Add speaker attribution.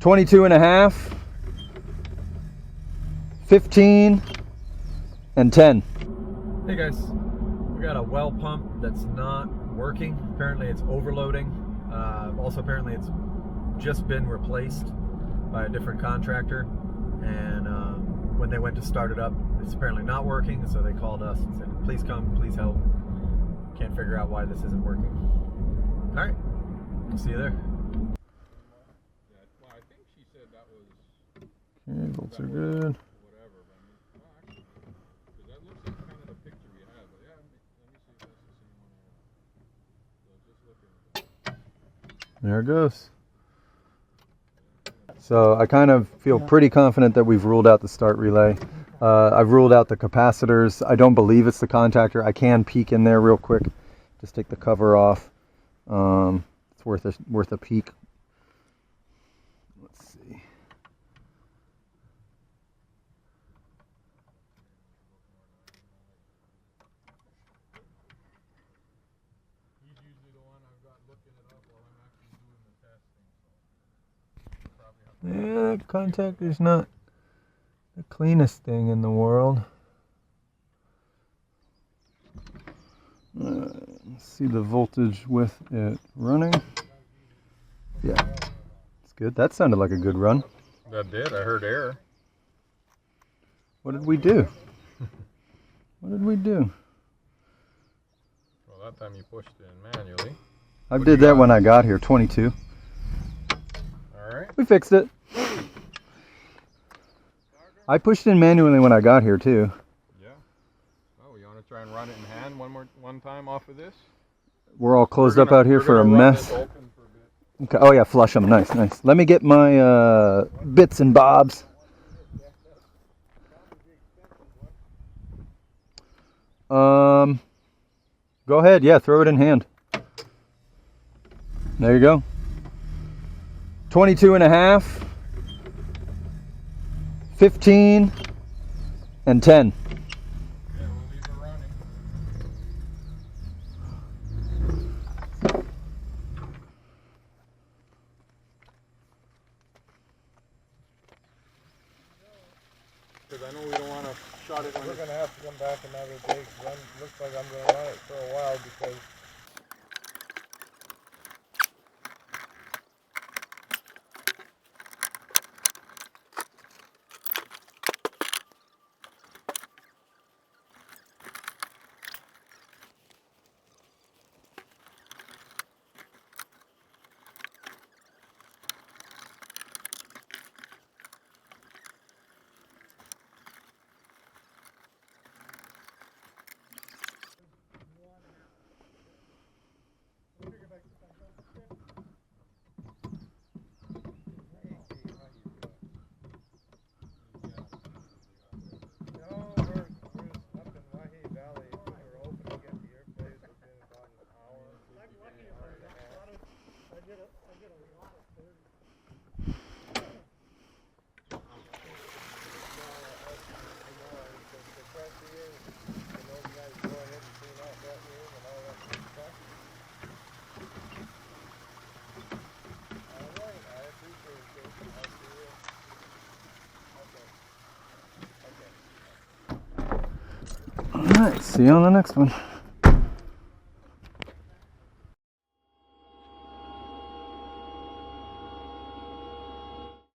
Speaker 1: 22 and a half, 15, and 10. Hey guys, we got a well pump that's not working. Apparently it's overloading. Also apparently it's just been replaced by a different contractor, and when they went to start it up, it's apparently not working, so they called us and said, please come, please help. Can't figure out why this isn't working. All right, we'll see you there.
Speaker 2: Well, I think she said that was...
Speaker 1: Okay, bolts are good.
Speaker 2: Whatever, but actually, because that looks like kind of the picture we had, but yeah, let me see if that's the same one. So just looking.
Speaker 1: There it goes. So I kind of feel pretty confident that we've ruled out the start relay. I've ruled out the capacitors. I don't believe it's the contactor. I can peek in there real quick. Just take the cover off. It's worth a peek. Let's see.
Speaker 2: He's usually the one I've got looking it up while I'm actually doing the testing.
Speaker 1: Yeah, contactor's not the cleanest thing in the world. Let's see the voltage with it running. Yeah, it's good. That sounded like a good run.
Speaker 2: That did. I heard error.
Speaker 1: What did we do? What did we do?
Speaker 2: Well, that time you pushed it in manually.
Speaker 1: I did that when I got here, 22.
Speaker 2: All right.
Speaker 1: We fixed it. I pushed in manually when I got here too.
Speaker 2: Yeah. Oh, you want to try and run it in hand one time off of this?
Speaker 1: We're all closed up out here for a mess. Okay. Oh yeah, flush them. Nice, nice. Let me get my bits and bobs. Go ahead. Yeah, throw it in hand. There you go. 22 and a half, 15, and 10.
Speaker 2: Yeah, we'll leave it running. Because I know we don't want to shut it when
Speaker 3: we're going to have to come back another day, because it looks like I'm going to run it for a while, because
Speaker 1: All right, see you on the next one.